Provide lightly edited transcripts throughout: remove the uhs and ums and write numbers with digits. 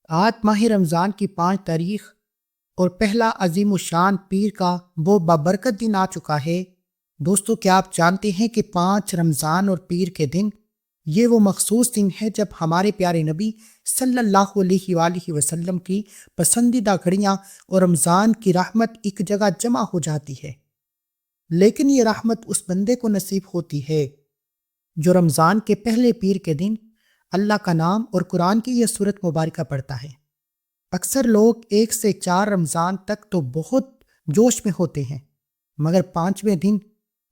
آج ماہ رمضان کی 5 تاریخ اور پہلا عظیم الشان پیر کا وہ بابرکت دن آ چکا ہے۔ دوستو، کیا آپ جانتے ہیں کہ 5 رمضان اور پیر کے دن یہ وہ مخصوص دن ہے جب ہمارے پیارے نبی صلی اللہ علیہ وآلہ وسلم کی پسندیدہ گھڑیاں اور رمضان کی رحمت ایک جگہ جمع ہو جاتی ہے۔ لیکن یہ رحمت اس بندے کو نصیب ہوتی ہے جو رمضان کے پہلے پیر کے دن اللہ کا نام اور قرآن کی یہ سورت مبارکہ پڑھتا ہے۔ اکثر لوگ 1 سے 4 رمضان تک تو بہت جوش میں ہوتے ہیں، مگر 5ویں دن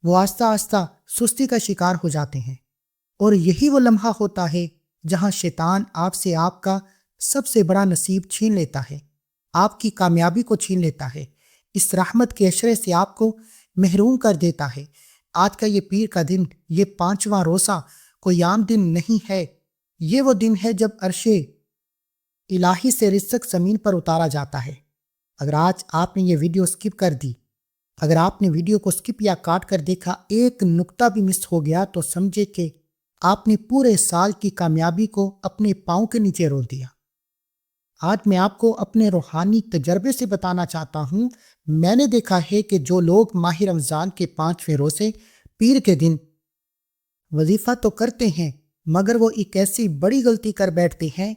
وہ آہستہ آہستہ سستی کا شکار ہو جاتے ہیں، اور یہی وہ لمحہ ہوتا ہے جہاں شیطان آپ سے آپ کا سب سے بڑا نصیب چھین لیتا ہے، آپ کی کامیابی کو چھین لیتا ہے، اس رحمت کے عشرے سے آپ کو محروم کر دیتا ہے۔ آج کا یہ پیر کا دن، یہ 5واں روزہ کوئی عام دن نہیں ہے، یہ وہ دن ہے جب عرش الہی سے رزق زمین پر اتارا جاتا ہے۔ اگر آج آپ نے یہ ویڈیو سکپ کر دی، اگر آپ نے ویڈیو کو سکپ یا کاٹ کر دیکھا، ایک نقطہ بھی مس ہو گیا، تو سمجھے کہ آپ نے پورے سال کی کامیابی کو اپنے پاؤں کے نیچے رول دیا۔ آج میں آپ کو اپنے روحانی تجربے سے بتانا چاہتا ہوں، میں نے دیکھا ہے کہ جو لوگ ماہ رمضان کے 5ویں روزے پیر کے دن وظیفہ تو کرتے ہیں، مگر وہ ایک ایسی بڑی غلطی کر بیٹھتے ہیں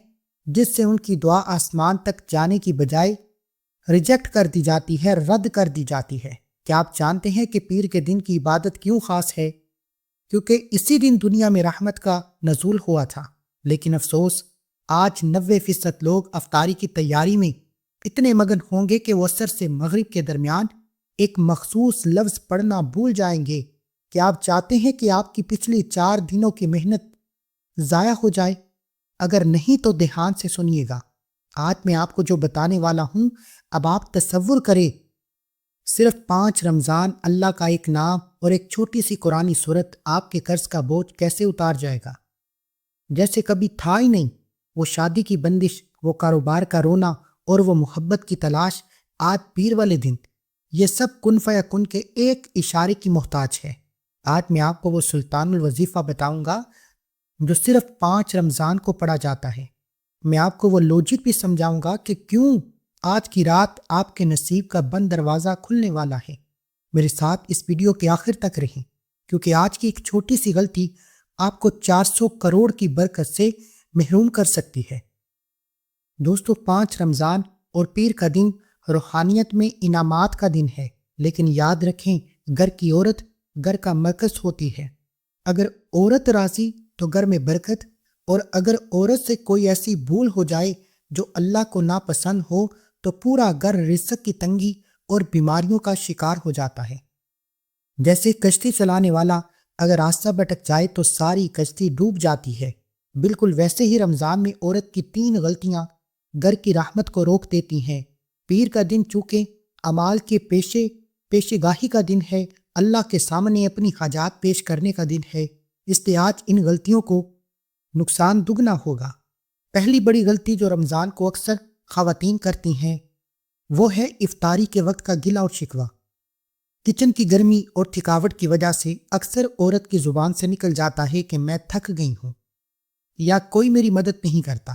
جس سے ان کی دعا آسمان تک جانے کی بجائے ریجیکٹ کر دی جاتی ہے، رد کر دی جاتی ہے۔ کیا آپ جانتے ہیں کہ پیر کے دن کی عبادت کیوں خاص ہے؟ کیونکہ اسی دن دنیا میں رحمت کا نزول ہوا تھا۔ لیکن افسوس، آج 90% لوگ افطاری کی تیاری میں اتنے مگن ہوں گے کہ وہ عصر سے مغرب کے درمیان ایک مخصوص لفظ پڑھنا بھول جائیں گے۔ کیا آپ چاہتے ہیں کہ آپ کی پچھلی 4 دنوں کی محنت ضائع ہو جائے؟ اگر نہیں تو دھیان سے سنیے گا۔ آج میں آپ کو جو بتانے والا ہوں، اب آپ تصور کریں، صرف 5 رمضان اللہ کا ایک نام اور ایک چھوٹی سی قرآنی سورت آپ کے قرض کا بوجھ کیسے اتار جائے گا، جیسے کبھی تھا ہی نہیں۔ وہ شادی کی بندش، وہ کاروبار کا رونا اور وہ محبت کی تلاش، آج پیر والے دن یہ سب کن فیکن کے ایک اشارے کی محتاج ہے۔ آج میں آپ کو وہ سلطان الوظیفہ بتاؤں گا جو صرف 5 رمضان کو پڑھا جاتا ہے۔ میں آپ کو وہ لوجک بھی سمجھاؤں گا کہ کیوں آج کی رات آپ کے نصیب کا بند دروازہ کھلنے والا ہے۔ میرے ساتھ اس ویڈیو کے آخر تک رہیں، کیونکہ آج کی ایک چھوٹی سی غلطی آپ کو 400 کروڑ کی برکت سے محروم کر سکتی ہے۔ دوستو، 5 رمضان اور پیر کا دن روحانیت میں انعامات کا دن ہے، لیکن یاد رکھیں، گھر کی عورت گھر کا مرکز ہوتی ہے۔ اگر عورت راضی تو گھر میں برکت، اور اگر عورت سے کوئی ایسی بھول ہو جائے جو اللہ کو ناپسند ہو تو پورا گھر رزق کی تنگی اور بیماریوں کا شکار ہو جاتا ہے۔ جیسے کشتی چلانے والا اگر راستہ بھٹک جائے تو ساری کشتی ڈوب جاتی ہے، بالکل ویسے ہی رمضان میں عورت کی 3 غلطیاں گھر کی رحمت کو روک دیتی ہیں۔ پیر کا دن چونکہ اعمال کے پیشے گاہی کا دن ہے، اللہ کے سامنے اپنی حاجات پیش کرنے کا دن ہے، اس لیے آج ان غلطیوں کو نقصان دگنا ہوگا۔ پہلی بڑی غلطی جو رمضان کو اکثر خواتین کرتی ہیں وہ ہے افطاری کے وقت کا گلہ اور شکوہ۔ کچن کی گرمی اور تھکاوٹ کی وجہ سے اکثر عورت کی زبان سے نکل جاتا ہے کہ میں تھک گئی ہوں، یا کوئی میری مدد نہیں کرتا۔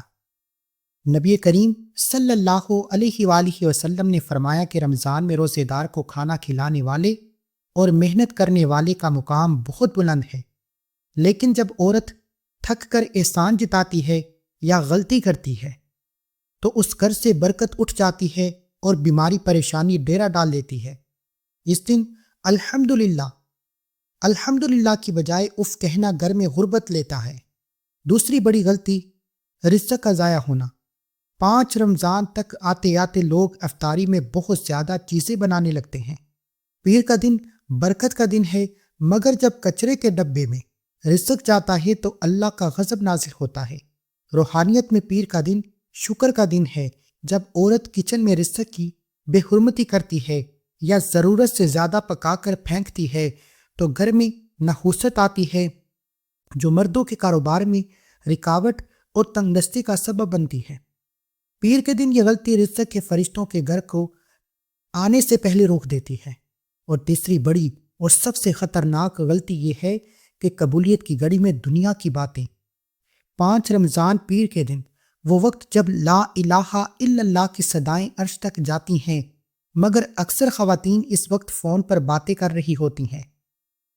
نبی کریم صلی اللہ علیہ وآلہ وسلم نے فرمایا کہ رمضان میں روزے دار کو کھانا کھلانے والے اور محنت کرنے والے کا مقام بہت بلند ہے، لیکن جب عورت تھک کر احسان جتاتی ہے یا غلطی کرتی ہے تو اس گھر سے برکت اٹھ جاتی ہے اور بیماری پریشانی ڈیرا ڈال دیتی ہے۔ اس دن الحمدللہ کی بجائے اف کہنا گھر میں غربت لیتا ہے۔ دوسری بڑی غلطی، رزق کا ضائع ہونا۔ 5 رمضان تک آتے آتے لوگ افطاری میں بہت زیادہ چیزیں بنانے لگتے ہیں۔ پیر کا دن برکت کا دن ہے، مگر جب کچرے کے ڈبے میں رزق جاتا ہے تو اللہ کا غضب نازل ہوتا ہے۔ روحانیت میں پیر کا دن شکر کا دن ہے۔ جب عورت کچن میں رزق کی بے حرمتی کرتی ہے یا ضرورت سے زیادہ پکا کر پھینکتی ہے تو گھر میں نحوست آتی ہے، جو مردوں کے کاروبار میں رکاوٹ اور تنگ دستی کا سبب بنتی ہے۔ پیر کے دن یہ غلطی رزق کے فرشتوں کے گھر کو آنے سے پہلے روک دیتی ہے۔ اور تیسری بڑی اور سب سے خطرناک غلطی یہ ہے کہ قبولیت کی گھڑی میں دنیا کی باتیں۔ 5 رمضان پیر کے دن وہ وقت جب لا الہ الا اللہ کی صدائیں عرش تک جاتی ہیں، مگر اکثر خواتین اس وقت فون پر باتیں کر رہی ہوتی ہیں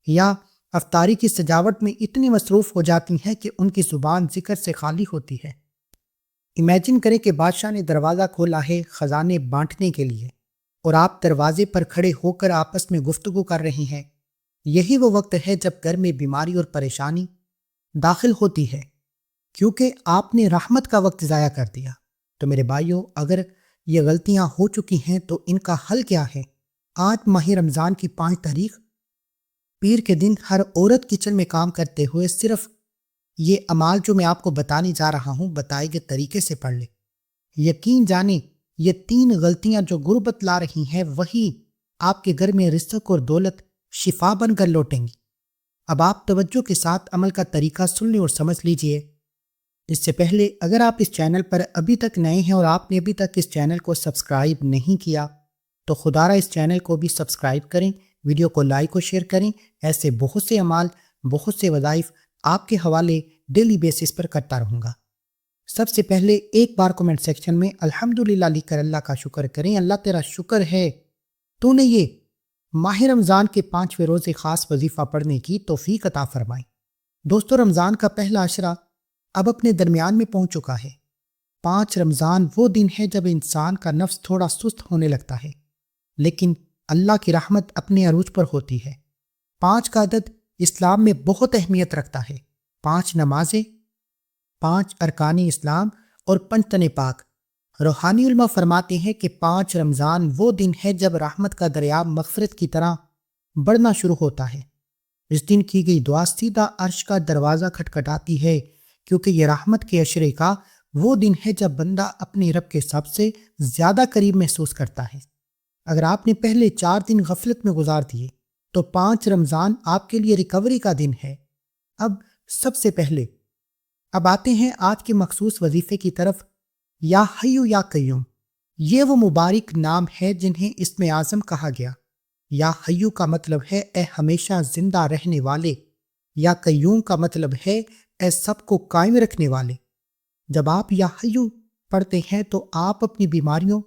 یا افطاری کی سجاوٹ میں اتنی مصروف ہو جاتی ہیں کہ ان کی زبان ذکر سے خالی ہوتی ہے۔ امیجن کریں کہ بادشاہ نے دروازہ کھولا ہے خزانے بانٹنے کے لیے، اور آپ دروازے پر کھڑے ہو کر آپس میں گفتگو کر رہی ہیں۔ یہی وہ وقت ہے جب گھر میں بیماری اور پریشانی داخل ہوتی ہے، کیونکہ آپ نے رحمت کا وقت ضائع کر دیا۔ تو میرے بھائیوں، اگر یہ غلطیاں ہو چکی ہیں تو ان کا حل کیا ہے؟ آج ماہ رمضان کی 5 تاریخ پیر کے دن ہر عورت کچن میں کام کرتے ہوئے صرف یہ اعمال جو میں آپ کو بتانے جا رہا ہوں بتائے گئے طریقے سے پڑھ لے۔ یقین جانیں یہ 3 غلطیاں جو غربت لا رہی ہیں وہی آپ کے گھر میں رزق اور دولت شفا بن کر لوٹیں گی۔ اب آپ توجہ کے ساتھ عمل کا طریقہ سن لیں اور سمجھ لیجئے۔ اس سے پہلے اگر آپ اس چینل پر ابھی تک نئے ہیں اور آپ نے ابھی تک اس چینل کو سبسکرائب نہیں کیا تو خدا را اس چینل کو بھی سبسکرائب کریں، ویڈیو کو لائک اور شیئر کریں۔ ایسے بہت سے اعمال، بہت سے وظائف آپ کے حوالے ڈیلی بیسس پر کرتا رہوں گا۔ سب سے پہلے ایک بار کمنٹ سیکشن میں الحمدللہ لکھ کر اللہ کا شکر کریں۔ اللہ تیرا شکر ہے تو نے یہ ماہ رمضان کے 5ویں روزے خاص وظیفہ پڑھنے کی توفیق عطا فرمائی۔ دوستو، رمضان کا پہلا عشرہ اب اپنے درمیان میں پہنچ چکا ہے۔ 5 رمضان وہ دن ہے جب انسان کا نفس تھوڑا سست ہونے لگتا ہے، لیکن اللہ کی رحمت اپنے عروج پر ہوتی ہے۔ 5 کا عدد اسلام میں بہت اہمیت رکھتا ہے۔ 5 نمازیں، 5 ارکان اسلام اور 5 تن پاک۔ روحانی علماء فرماتے ہیں کہ 5 رمضان وہ دن ہے جب رحمت کا دریا مغفرت کی طرح بڑھنا شروع ہوتا ہے۔ اس دن کی گئی دعا سیدھا عرش کا دروازہ کھٹکھٹاتی ہے، کیونکہ یہ رحمت کے عشرے کا وہ دن ہے جب بندہ اپنے رب کے سب سے زیادہ قریب محسوس کرتا ہے۔ اگر آپ نے پہلے 4 دن غفلت میں گزار دیے تو 5 رمضان آپ کے لیے ریکوری کا دن ہے۔ اب سب سے پہلے اب آتے ہیں آج کے مخصوص وظیفے کی طرف۔ یا حیو یا قیوم، یہ وہ مبارک نام ہے جنہیں اسم اعظم کہا گیا۔ یا حیو کا مطلب ہے اے ہمیشہ زندہ رہنے والے، یا قیوم کا مطلب ہے اے سب کو قائم رکھنے والے۔ جب آپ یا حیو پڑھتے ہیں تو آپ اپنی بیماریوں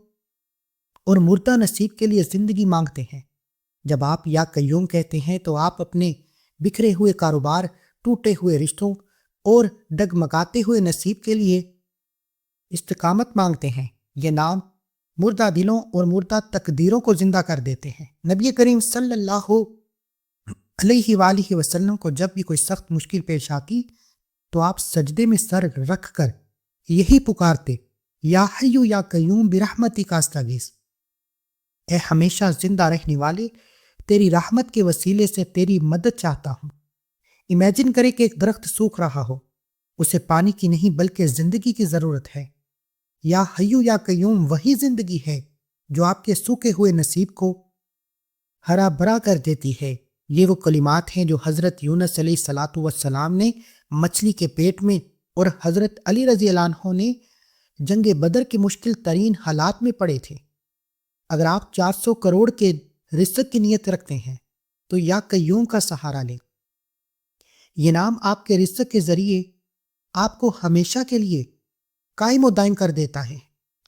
اور مردہ نصیب کے لیے زندگی مانگتے ہیں۔ جب آپ یا قیوم کہتے ہیں تو آپ اپنے بکھرے ہوئے کاروبار، ٹوٹے ہوئے رشتوں اور ڈگمگاتے ہوئے نصیب کے لیے استقامت مانگتے ہیں۔ یہ نام مردہ دلوں اور مردہ تقدیروں کو زندہ کر دیتے ہیں۔ نبی کریم صلی اللہ علیہ وآلہ وسلم کو جب بھی کوئی سخت مشکل پیش آتی تو آپ سجدے میں سر رکھ کر یہی پکارتے، یا حیو یا قیوم برحمتک استغیث، اے ہمیشہ زندہ رہنے والے، تیری رحمت کے وسیلے سے تیری مدد چاہتا ہوں۔ امیجن کرے کہ ایک درخت سوکھ رہا ہو، اسے پانی کی نہیں بلکہ زندگی کی ضرورت ہے۔ یا حیو یا قیوم وہی زندگی ہے جو آپ کے سوکھے ہوئے نصیب کو ہرا بھرا کر دیتی ہے۔ یہ وہ کلمات ہیں جو حضرت یونس علیہ الصلاۃ والسلام نے مچھلی کے پیٹ میں اور حضرت علی رضی اللہ عنہ نے جنگ بدر کے مشکل ترین حالات میں پڑھے تھے۔ اگر آپ 400 کروڑ کے رزق کی نیت رکھتے ہیں تو یا قیوم کا سہارا لیں۔ یہ نام آپ کے رزق کے ذریعے آپ کو ہمیشہ کے لیے قائم و دائم کر دیتا ہے۔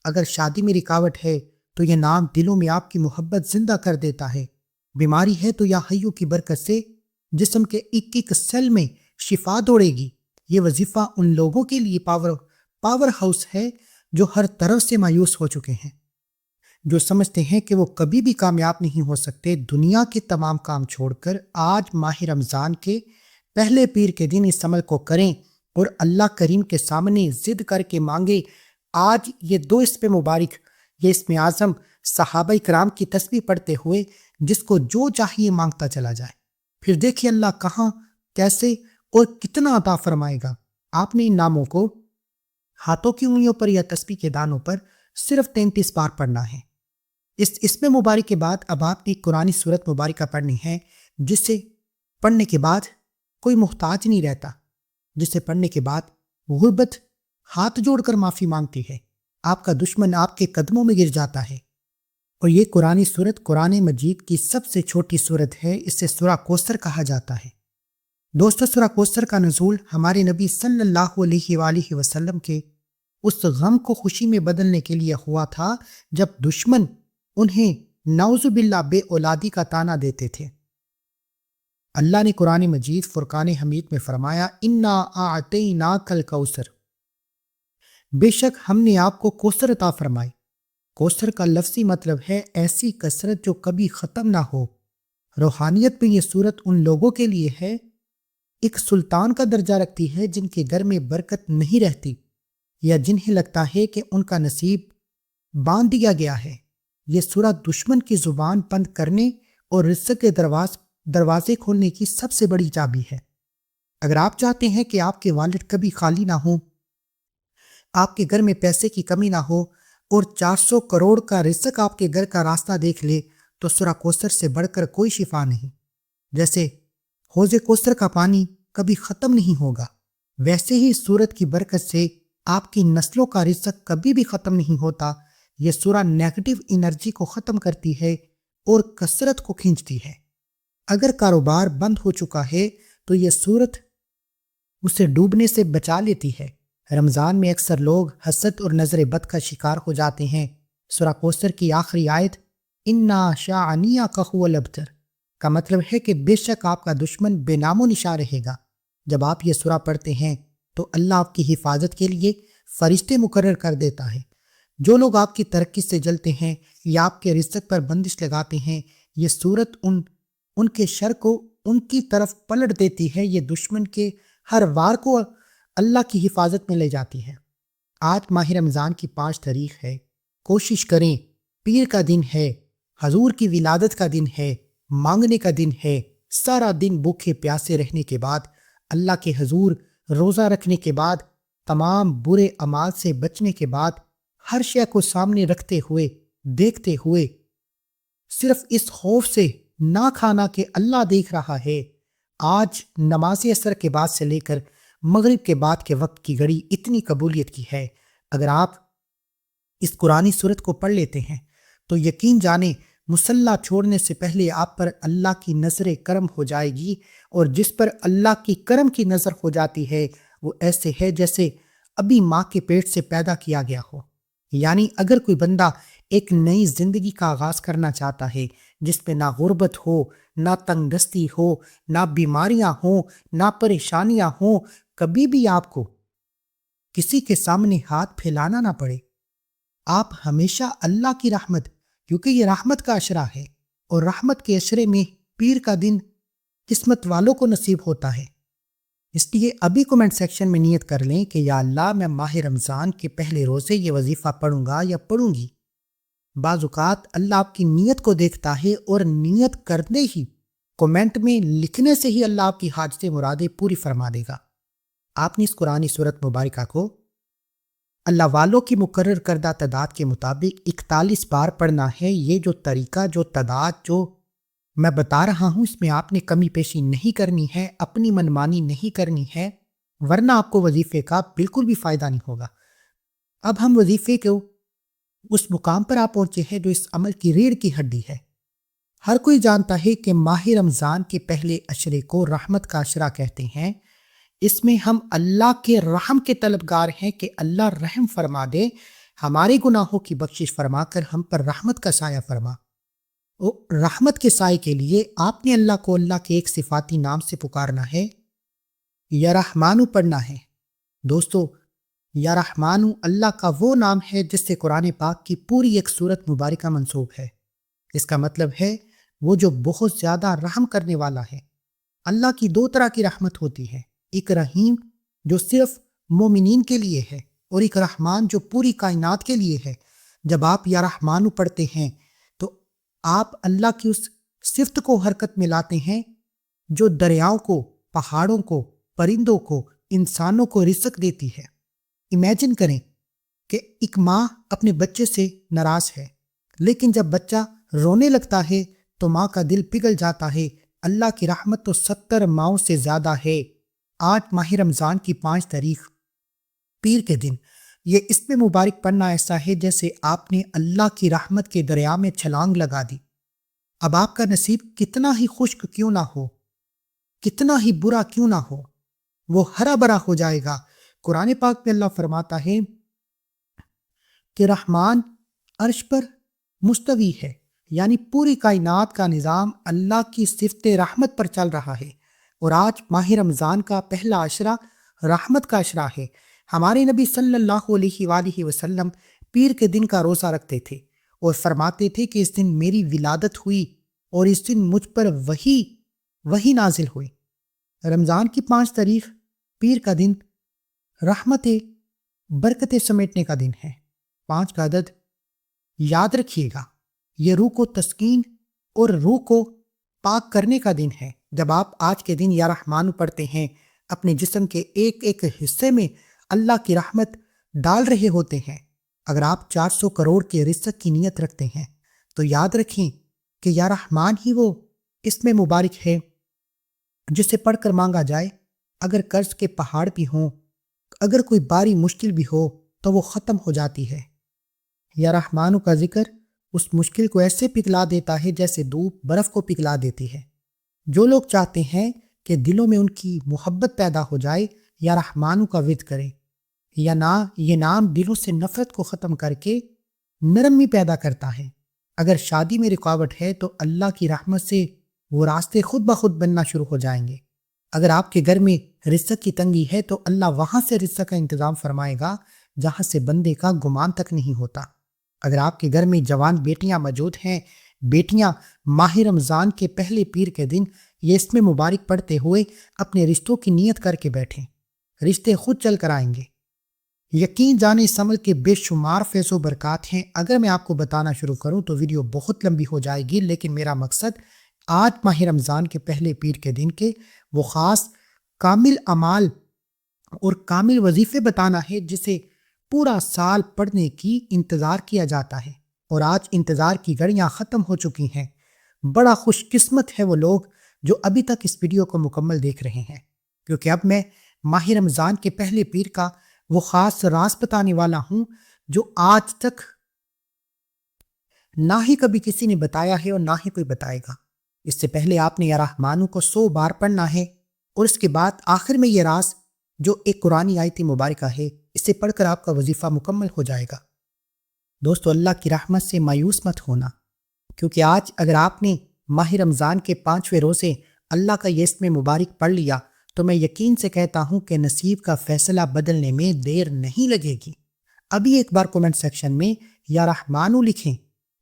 اگر شادی میں رکاوٹ ہے تو یہ نام دلوں میں آپ کی محبت زندہ کر دیتا ہے۔ بیماری ہے تو یا حیو کی برکت سے جسم کے ایک ایک سیل میں شفا دوڑے گی۔ یہ وظیفہ ان لوگوں کے لیے پاور ہاؤس ہے جو ہر طرف سے مایوس ہو چکے ہیں، جو سمجھتے ہیں کہ وہ کبھی بھی کامیاب نہیں ہو سکتے۔ دنیا کے تمام کام چھوڑ کر آج ماہ رمضان کے پہلے پیر کے دن اس عمل کو کریں اور اللہ کریم کے سامنے ضد کر کے مانگے۔ آج یہ 2 اسم مبارک، یہ اسم اعظم صحابہ کرام کی تسبیح پڑھتے ہوئے جس کو جو چاہیے مانگتا چلا جائے، پھر دیکھیے اللہ کہاں، کیسے اور کتنا عطا فرمائے گا۔ آپ نے ان ناموں کو ہاتھوں کی انگلیوں پر یا تسبیح کے دانوں پر صرف 33 بار پڑھنا ہے۔ اس اسم مبارک کے بعد اب آپ نے قرآن سورت مبارکہ پڑھنی ہے، جسے پڑھنے کے بعد کوئی محتاج نہیں رہتا، جسے پڑھنے کے بعد غربت ہاتھ جوڑ کر معافی مانگتی ہے، آپ کا دشمن آپ کے قدموں میں گر جاتا ہے۔ اور یہ قرآن سورت قرآن مجید کی سب سے چھوٹی سورت ہے، اسے سورہ کوثر کہا جاتا ہے۔ دوستو، سورہ کوثر کا نزول ہمارے نبی صلی اللہ علیہ وآلہ وسلم کے اس غم کو خوشی میں بدلنے کے لیے ہوا تھا جب دشمن انہیں نعوذ باللہ بے اولادی کا طعنہ دیتے تھے۔ اللہ نے قرآن مجید فرقان حمید میں فرمایا انا اعطیناک الکوثر، بے شک ہم نے آپ کو کوثر عطا فرمائی۔ کوثر کا لفظی مطلب ہے ایسی کثرت جو کبھی ختم نہ ہو۔ روحانیت میں یہ صورت ان لوگوں کے لیے ہے، ایک سلطان کا درجہ رکھتی ہے جن کے گھر میں برکت نہیں رہتی یا جنہیں لگتا ہے کہ ان کا نصیب باندھ دیا گیا ہے۔ یہ سورہ دشمن کی زبان بند کرنے اور رزق کے دروازے کھولنے کی سب سے بڑی چابی ہے۔ اگر آپ چاہتے ہیں کہ آپ کے والد کبھی خالی نہ ہوں، آپ کے گھر میں پیسے کی کمی نہ ہو اور 400 کروڑ کا رزق آپ کے گھر کا راستہ دیکھ لے، تو سورہ کوثر سے بڑھ کر کوئی شفا نہیں۔ جیسے حوض کوثر کا پانی کبھی ختم نہیں ہوگا، ویسے ہی سورت کی برکت سے آپ کی نسلوں کا رزق کبھی بھی ختم نہیں ہوتا۔ یہ سورہ نیگیٹو انرجی کو ختم کرتی ہے اور کثرت کو کھینچتی ہے۔ اگر کاروبار بند ہو چکا ہے تو یہ سورت اسے ڈوبنے سے بچا لیتی ہے۔ رمضان میں اکثر لوگ حسد اور نظر بد کا شکار ہو جاتے ہیں۔ سورہ کوثر کی آخری آیت انا شانئک هو الابتر کا مطلب ہے کہ بے شک آپ کا دشمن بے نام و نشان رہے گا۔ جب آپ یہ سورہ پڑھتے ہیں تو اللہ آپ کی حفاظت کے لیے فرشتے مقرر کر دیتا ہے۔ جو لوگ آپ کی ترقی سے جلتے ہیں یا آپ کے رزق پر بندش لگاتے ہیں، یہ سورت ان کے شر کو ان کی طرف پلٹ دیتی ہے۔ یہ دشمن کے ہر وار کو اللہ کی حفاظت میں لے جاتی ہے۔ آج ماہ رمضان کی 5 تاریخ ہے۔ کوشش کریں، پیر کا دن ہے، حضور کی ولادت کا دن ہے، مانگنے کا دن ہے۔ سارا دن بھوکے پیاسے رہنے کے بعد، اللہ کے حضور روزہ رکھنے کے بعد، تمام برے اعمال سے بچنے کے بعد، ہر شے کو سامنے رکھتے ہوئے دیکھتے ہوئے، صرف اس خوف سے نہ کھانا کہ اللہ دیکھ رہا ہے۔ آج نماز عصر کے بعد سے لے کر مغرب کے بعد کے وقت کی گھڑی اتنی قبولیت کی ہے۔ اگر آپ اس قرآنی سورت کو پڑھ لیتے ہیں تو یقین جانیں مصلی چھوڑنے سے پہلے آپ پر اللہ کی نظر کرم ہو جائے گی، اور جس پر اللہ کی کرم کی نظر ہو جاتی ہے وہ ایسے ہے جیسے ابھی ماں کے پیٹ سے پیدا کیا گیا ہو۔ یعنی اگر کوئی بندہ ایک نئی زندگی کا آغاز کرنا چاہتا ہے جس میں نہ غربت ہو، نہ تنگ دستی ہو، نہ بیماریاں ہوں، نہ پریشانیاں ہوں، کبھی بھی آپ کو کسی کے سامنے ہاتھ پھیلانا نہ پڑے، آپ ہمیشہ اللہ کی رحمت، کیونکہ یہ رحمت کا عشرہ ہے اور رحمت کے عشرے میں پیر کا دن قسمت والوں کو نصیب ہوتا ہے۔ اس لیے ابھی کمنٹ سیکشن میں نیت کر لیں کہ یا اللہ میں ماہ رمضان کے پہلے روزے یہ وظیفہ پڑھوں گا یا پڑھوں گی۔ بعض اوقات اللہ آپ کی نیت کو دیکھتا ہے اور نیت کرنے ہی، کمنٹ میں لکھنے سے ہی اللہ آپ کی حاجتیں مرادیں پوری فرما دے گا۔ آپ نے اس قرآنی سورت مبارکہ کو اللہ والوں کی مقرر کردہ تعداد کے مطابق 41 بار پڑھنا ہے۔ یہ جو طریقہ، جو تعداد جو میں بتا رہا ہوں، اس میں آپ نے کمی پیشی نہیں کرنی ہے، اپنی منمانی نہیں کرنی ہے، ورنہ آپ کو وظیفے کا بالکل بھی فائدہ نہیں ہوگا۔ اب ہم وظیفے کو اس مقام پر آپ پہنچے ہیں جو اس عمل کی ریڑھ کی ہڈی ہے۔ ہر کوئی جانتا ہے کہ ماہ رمضان کے پہلے عشرے کو رحمت کا عشرہ کہتے ہیں۔ اس میں ہم اللہ کے رحم کے طلبگار ہیں کہ اللہ رحم فرما دے، ہمارے گناہوں کی بخشش فرما کر ہم پر رحمت کا سایہ فرما۔ رحمت کے سائے کے لیے آپ نے اللہ کو اللہ کے ایک صفاتی نام سے پکارنا ہے، یا رحمانو پڑھنا ہے۔ دوستو، یا رحمانو اللہ کا وہ نام ہے جس سے قرآن پاک کی پوری ایک سورت مبارکہ منسوب ہے۔ اس کا مطلب ہے وہ جو بہت زیادہ رحم کرنے والا ہے۔ اللہ کی 2 طرح کی رحمت ہوتی ہے، ایک رحیم جو صرف مومنین کے لیے ہے، اور ایک رحمان جو پوری کائنات کے لیے ہے۔ جب آپ یا رحمانو پڑھتے ہیں تو آپ اللہ کی اس صفت کو حرکت میں لاتے ہیں جو دریاؤں کو، پہاڑوں کو، پرندوں کو، انسانوں کو رزق دیتی ہے۔ امیجن کریں کہ ایک ماں اپنے بچے سے ناراض ہے، لیکن جب بچہ رونے لگتا ہے تو ماں کا دل پگھل جاتا ہے۔ اللہ کی رحمت تو 70 ماؤں سے زیادہ ہے۔ آج ماہ رمضان کی 5 تاریخ پیر کے دن، یہ اس میں مبارک پڑھنا ایسا ہے جیسے آپ نے اللہ کی رحمت کے دریا میں چھلانگ لگا دی۔ اب آپ کا نصیب کتنا ہی خشک کیوں نہ ہو، کتنا ہی برا کیوں نہ ہو، وہ ہرا بھرا ہو جائے گا۔ قرآن پاک میں اللہ فرماتا ہے کہ رحمان عرش پر مستوی ہے، یعنی پوری کائنات کا نظام اللہ کی صفت رحمت پر چل رہا ہے۔ اور آج ماہ رمضان کا پہلا عشرہ رحمت کا عشرہ ہے۔ ہمارے نبی صلی اللہ علیہ وآلہ وسلم پیر کے دن کا روزہ رکھتے تھے اور فرماتے تھے کہ اس دن میری ولادت ہوئی اور اس دن مجھ پر وحی نازل ہوئی۔ رمضان کی 5 تاریخ پیر کا دن رحمت برکتیں سمیٹنے کا دن ہے۔ 5 کا عدد یاد رکھیے گا، یہ روح کو تسکین اور روح کو پاک کرنے کا دن ہے۔ جب آپ آج کے دن یا رحمان پڑھتے ہیں، اپنے جسم کے ایک ایک حصے میں اللہ کی رحمت ڈال رہے ہوتے ہیں۔ اگر آپ 400 کروڑ کے رزق کی نیت رکھتے ہیں تو یاد رکھیں کہ یا رحمان ہی وہ اسم مبارک ہے جسے پڑھ کر مانگا جائے۔ اگر قرض کے پہاڑ بھی ہوں، اگر کوئی باری مشکل بھی ہو تو وہ ختم ہو جاتی ہے۔ یا رحمانو کا ذکر اس مشکل کو ایسے پگھلا دیتا ہے جیسے دھوپ برف کو پگھلا دیتی ہے۔ جو لوگ چاہتے ہیں کہ دلوں میں ان کی محبت پیدا ہو جائے، یا رحمانو کا ورد کریں۔ یہ نام دلوں سے نفرت کو ختم کر کے نرمی پیدا کرتا ہے۔ اگر شادی میں رکاوٹ ہے تو اللہ کی رحمت سے وہ راستے خود بخود بننا شروع ہو جائیں گے۔ اگر آپ کے گھر میں رزق کی تنگی ہے تو اللہ وہاں سے رزق کا انتظام فرمائے گا جہاں سے بندے کا گمان تک نہیں ہوتا۔ اگر آپ کے گھر میں جوان بیٹیاں موجود ہیں، بیٹیاں ماہ رمضان کے پہلے پیر کے دن یہ اسم مبارک پڑھتے ہوئے اپنے رشتوں کی نیت کر کے بیٹھیں، رشتے خود چل کر آئیں گے۔ یقین جانے اس عمل کے بے شمار فیض و برکات ہیں۔ اگر میں آپ کو بتانا شروع کروں تو ویڈیو بہت لمبی ہو جائے گی، لیکن میرا مقصد آج ماہ رمضان کے پہلے پیر کے دن کے وہ خاص کامل اعمال اور کامل وظیفے بتانا ہے جسے پورا سال پڑھنے کی انتظار کیا جاتا ہے، اور آج انتظار کی گھڑیاں ختم ہو چکی ہیں۔ بڑا خوش قسمت ہے وہ لوگ جو ابھی تک اس ویڈیو کو مکمل دیکھ رہے ہیں، کیونکہ اب میں ماہ رمضان کے پہلے پیر کا وہ خاص راز بتانے والا ہوں جو آج تک نہ ہی کبھی کسی نے بتایا ہے اور نہ ہی کوئی بتائے گا۔ اس سے پہلے آپ نے یا رحمانو کو 100 بار پڑھنا ہے، اور اس کے بعد آخر میں یہ راز جو ایک قرآنی آیت مبارکہ ہے اسے پڑھ کر آپ کا وظیفہ مکمل ہو جائے گا۔ دوستو، اللہ کی رحمت سے مایوس مت ہونا، کیونکہ آج اگر آپ نے ماہ رمضان کے 5ویں روزے اللہ کا یہ اسم مبارک پڑھ لیا تو میں یقین سے کہتا ہوں کہ نصیب کا فیصلہ بدلنے میں دیر نہیں لگے گی۔ ابھی ایک بار کومنٹ سیکشن میں یا رحمانو لکھیں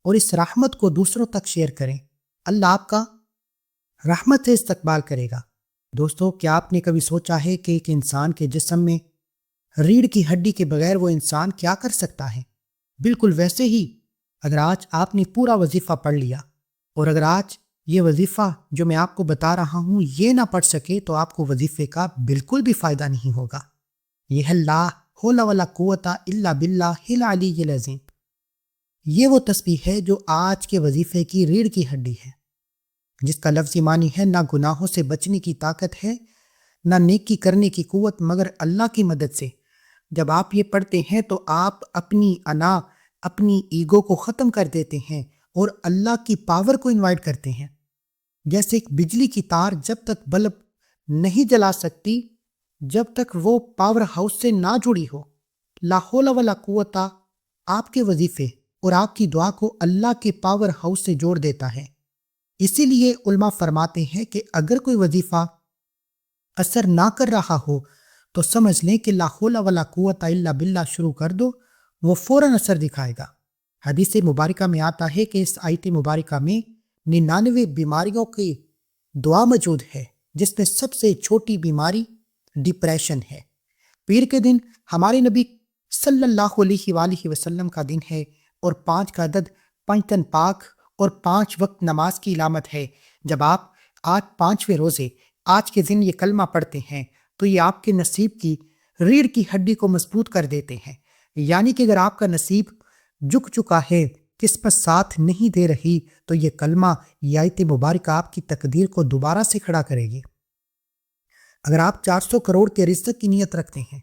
اور اس رحمت کو دوسروں تک شیئر کریں۔ اللہ آپ کا رحمت سے استقبال کرے گا۔ دوستو، کیا آپ نے کبھی سوچا ہے کہ ایک انسان کے جسم میں ریڑھ کی ہڈی کے بغیر وہ انسان کیا کر سکتا ہے؟ بالکل ویسے ہی اگر آج آپ نے پورا وظیفہ پڑھ لیا، اور اگر آج یہ وظیفہ جو میں آپ کو بتا رہا ہوں یہ نہ پڑھ سکے تو آپ کو وظیفے کا بالکل بھی فائدہ نہیں ہوگا۔ یہ ہے لا حول ولا قوت الا باللہ العلی العظیم۔ یہ وہ تسبیح ہے جو آج کے وظیفے کی ریڑھ کی ہڈی ہے، جس کا لفظی معنی ہے نہ گناہوں سے بچنے کی طاقت ہے، نہ نیکی کرنے کی قوت مگر اللہ کی مدد سے۔ جب آپ یہ پڑھتے ہیں تو آپ اپنی انا، اپنی ایگو کو ختم کر دیتے ہیں اور اللہ کی پاور کو انوائٹ کرتے ہیں۔ جیسے ایک بجلی کی تار جب تک بلب نہیں جلا سکتی جب تک وہ پاور ہاؤس سے نہ جڑی ہو، لا حول ولا قوت آپ کے وظیفے اور آپ کی دعا کو اللہ کے پاور ہاؤس سے جوڑ دیتا ہے۔ اسی لیے علماء فرماتے ہیں کہ اگر کوئی وظیفہ اثر نہ کر رہا ہو تو سمجھ لیں کہ لا حول ولا قوت الا باللہ شروع کر دو، وہ فوراً اثر دکھائے گا۔ حدیث مبارکہ میں آتا ہے کہ اس آیت مبارکہ میں 99 بیماریوں کی دعا موجود ہے، جس میں سب سے چھوٹی بیماری ڈپریشن ہے۔ پیر کے دن ہمارے نبی صلی اللہ علیہ وآلہ وسلم کا دن ہے، اور 5 کا عدد پنجتن پاک اور 5 وقت نماز کی علامت ہے۔ جب آپ آج 5ویں روزے آج کے دن یہ کلمہ پڑھتے ہیں تو یہ آپ کے نصیب کی ریڑھ کی ہڈی کو مضبوط کر دیتے ہیں، یعنی کہ اگر آپ کا نصیب جھک چکا ہے، قسمت ساتھ نہیں دے رہی، تو یہ کلمہ یہ آیت مبارکہ آپ کی تقدیر کو دوبارہ سے کھڑا کرے گی۔ اگر آپ 400 کروڑ کے رزق کی نیت رکھتے ہیں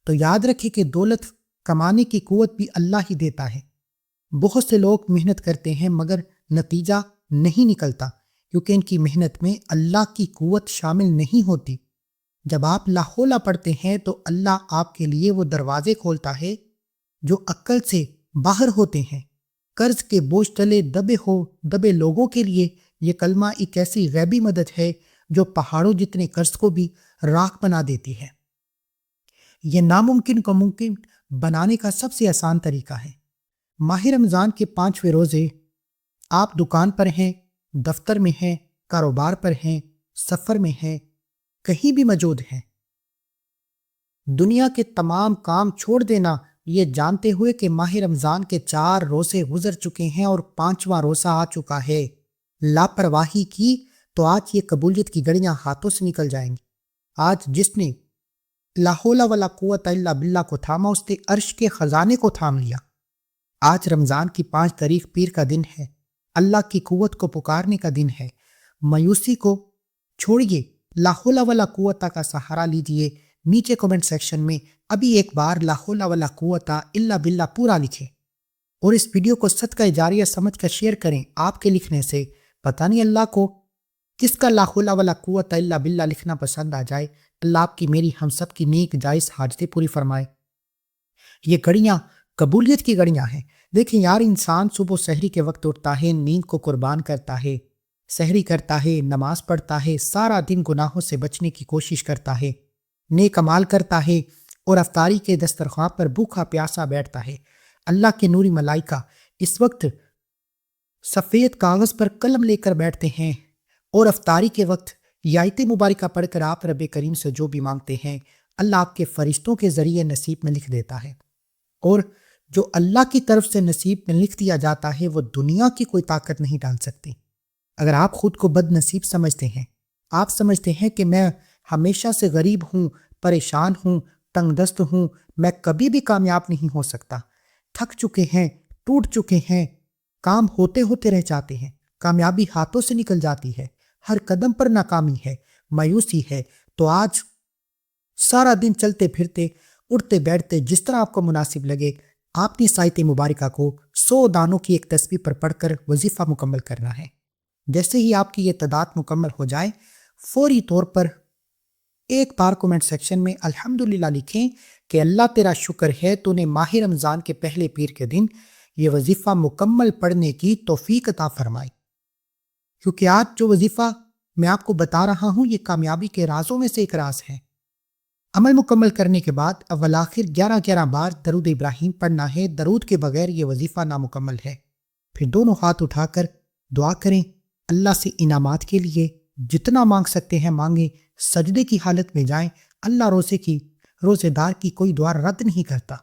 تو یاد رکھیں کہ دولت کمانے کی قوت بھی اللہ ہی دیتا ہے۔ بہت سے لوگ محنت کرتے ہیں مگر نتیجہ نہیں نکلتا، کیونکہ ان کی محنت میں اللہ کی قوت شامل نہیں ہوتی۔ جب آپ لا حول پڑھتے ہیں تو اللہ آپ کے لیے وہ دروازے کھولتا ہے جو عقل سے باہر ہوتے ہیں۔ قرض کے بوجھ تلے دبے لوگوں کے لیے یہ کلمہ ایک ایسی غیبی مدد ہے جو پہاڑوں جتنے قرض کو بھی راکھ بنا دیتی ہے۔ یہ ناممکن کو ممکن بنانے کا سب سے آسان طریقہ ہے۔ ماہ رمضان کے 5ویں روزے آپ دکان پر ہیں، دفتر میں ہیں، کاروبار پر ہیں، سفر میں ہیں، کہیں بھی موجود ہیں، دنیا کے تمام کام چھوڑ دینا یہ جانتے ہوئے کہ ماہ رمضان کے 4 روزے گزر چکے ہیں اور 5واں روزہ آ چکا ہے، لاپرواہی کی تو آج یہ قبولیت کی گڑیاں ہاتھوں سے نکل جائیں گی۔ آج جس نے لا حول ولا قوت الا باللہ کو تھاما اس نے عرش کے خزانے کو تھام لیا۔ آج رمضان کی 5 تاریخ پیر کا دن ہے، اللہ کی قوت کو پکارنے کا دن ہے۔ مایوسی کو چھوڑیے، لا حول ولا قوت کا سہارا لیجئے۔ نیچے کمنٹ سیکشن میں ابھی ایک بار لا حول ولا قوت الا باللہ پورا لکھیں اور اس ویڈیو کو صدقہ جاریہ سمجھ کر شیئر کریں۔ آپ کے لکھنے سے پتہ نہیں اللہ کو کس کا لا حول ولا قوت الا باللہ لکھنا پسند آ جائے۔ اللہ آپ کی میری ہم سب کی نیک جائز حاجتیں پوری فرمائے۔ یہ گھڑیاں قبولیت کی گھڑیاں ہیں۔ دیکھیں یار، انسان صبح سحری کے وقت اٹھتا ہے، نیند کو قربان کرتا ہے، سحری کرتا ہے، نماز پڑھتا ہے، سارا دن گناہوں سے بچنے کی کوشش کرتا ہے، نیک عمال کرتا ہے اور افطاری کے دسترخوان پر بھوکا پیاسا بیٹھتا ہے۔ اللہ کے نوری ملائکہ اس وقت سفید کاغذ پر قلم لے کر بیٹھتے ہیں اور افطاری کے وقت یہ آیت مبارکہ پڑھ کر آپ رب کریم سے جو بھی مانگتے ہیں اللہ آپ کے فرشتوں کے ذریعے نصیب میں لکھ دیتا ہے، اور جو اللہ کی طرف سے نصیب میں لکھ دیا جاتا ہے وہ دنیا کی کوئی طاقت نہیں ڈال سکتی۔ اگر آپ خود کو بد نصیب سمجھتے ہیں، آپ سمجھتے ہیں کہ میں ہمیشہ سے غریب ہوں، پریشان ہوں، تنگ دست ہوں، میں کبھی بھی کامیاب نہیں ہو سکتا، تھک چکے ہیں، ٹوٹ چکے ہیں، کام ہوتے ہوتے رہ جاتے ہیں، کامیابی ہاتھوں سے نکل جاتی ہے، ہر قدم پر ناکامی ہے، مایوسی ہے، تو آج سارا دن چلتے پھرتے اٹھتے بیٹھتے جس طرح آپ کو مناسب لگے آپ نے آیت مبارکہ کو 100 دانوں کی ایک تسبیح پر پڑھ کر وظیفہ مکمل کرنا ہے۔ جیسے ہی آپ کی یہ تعداد مکمل ہو جائے فوری طور پر ایک بار کومنٹ سیکشن میں الحمدللہ لکھیں کہ اللہ تیرا شکر ہے تو نے ماہ رمضان کے پہلے پیر کے دن یہ وظیفہ مکمل پڑھنے کی توفیق عطا فرمائی، کیونکہ آج جو وظیفہ میں آپ کو بتا رہا ہوں یہ کامیابی کے رازوں میں سے ایک راز ہے۔ عمل مکمل کرنے کے بعد اول آخر 11 بار درود ابراہیم پڑھنا ہے، درود کے بغیر یہ وظیفہ نامکمل ہے۔ پھر دونوں ہاتھ اٹھا کر دعا کریں، اللہ سے انعامات کے لیے جتنا مانگ سکتے ہیں مانگیں، سجدے کی حالت میں جائیں۔ اللہ روزے دار کی کوئی دعا رد نہیں کرتا۔